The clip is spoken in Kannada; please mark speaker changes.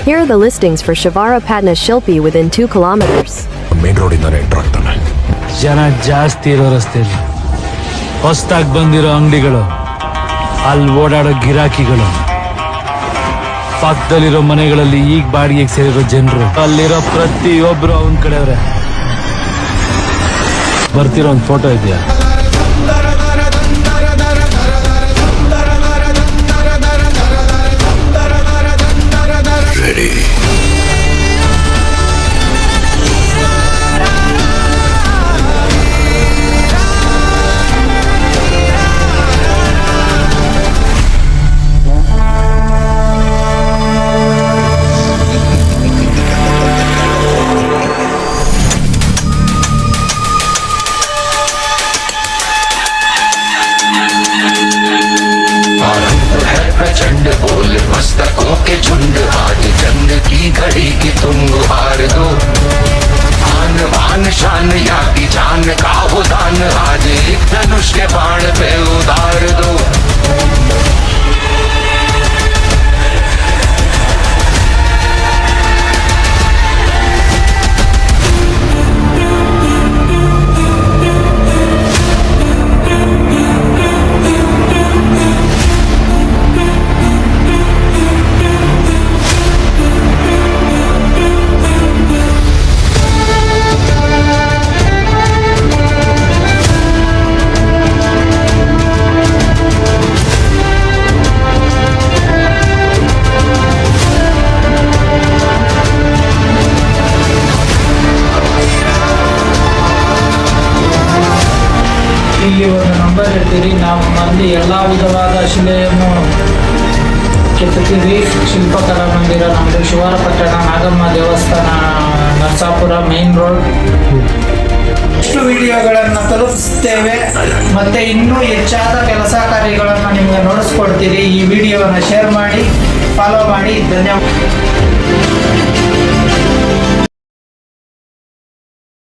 Speaker 1: Here are the listings for Shivara Patna Shilpi within 2 kilometers.
Speaker 2: Main road ಇಂದಾನೆ ಎಂಟರ್ ಆಗ್ತಾನೆ.
Speaker 3: ಜನ ಜಾಸ್ತಿ ಇರೋ ರಸ್ತೆಯಲ್ಲಿ ಹೊಸ್ದಾಗಿ ಬಂದಿರೋ ಅಂಗಡಿಗಳು, ಅಲ್ಲಿ ಓಡಾಡೋ ಗಿರಾಕಿಗಳು, ಪಕ್ಕದಲ್ಲಿರೋ ಮನೆಗಳಲ್ಲಿ ಈಗ ಬಾಡಿಗೆಗೆ ಸೇರಿರೋ ಜನರು, ಅಲ್ಲಿರೋ ಪ್ರತಿಯೊಬ್ರು ಅವನ ಕಡೆಯವ್ರೆ. ಬರ್ತಿರೋ ಒಂದು ಫೋಟೋ ಇದೆಯಾ?
Speaker 4: प्रचंड बोल मस्तकों के झुंड, आज जंग की घड़ी की तुम हार दो। आन बान शान या की जान का हो दान, आज एक धनुष के बाण पे उतार दो।
Speaker 5: ಇಲ್ಲಿ ಒಂದು ನಂಬರ್ ಇರ್ತೀರಿ, ನಾವು ಮಂದಿ ಎಲ್ಲ ವಿಧವಾದ ಶಿಲೆಯನ್ನು ಕೆತ್ತುತ್ತೀವಿ. ಶಿಲ್ಪಕಲಾ ಮಂದಿರ ನಮ್ಮದು ಶಿವಾರ ಪಟ್ಟಣ, ನಾಗಮ್ಮ ದೇವಸ್ಥಾನ, ನರಸಾಪುರ ಮೇನ್ ರೋಡ್. ಇಷ್ಟು ವಿಡಿಯೋಗಳನ್ನು ತಲುಪಿಸ್ತೇವೆ ಮತ್ತು ಇನ್ನೂ ಹೆಚ್ಚಾದ ಕೆಲಸ ಕಾರ್ಯಗಳನ್ನು ನಿಮಗೆ ನೋಡಿಸ್ಕೊಡ್ತೀರಿ. ಈ ವಿಡಿಯೋವನ್ನು ಶೇರ್ ಮಾಡಿ, ಫಾಲೋ ಮಾಡಿ. ಧನ್ಯವಾದ.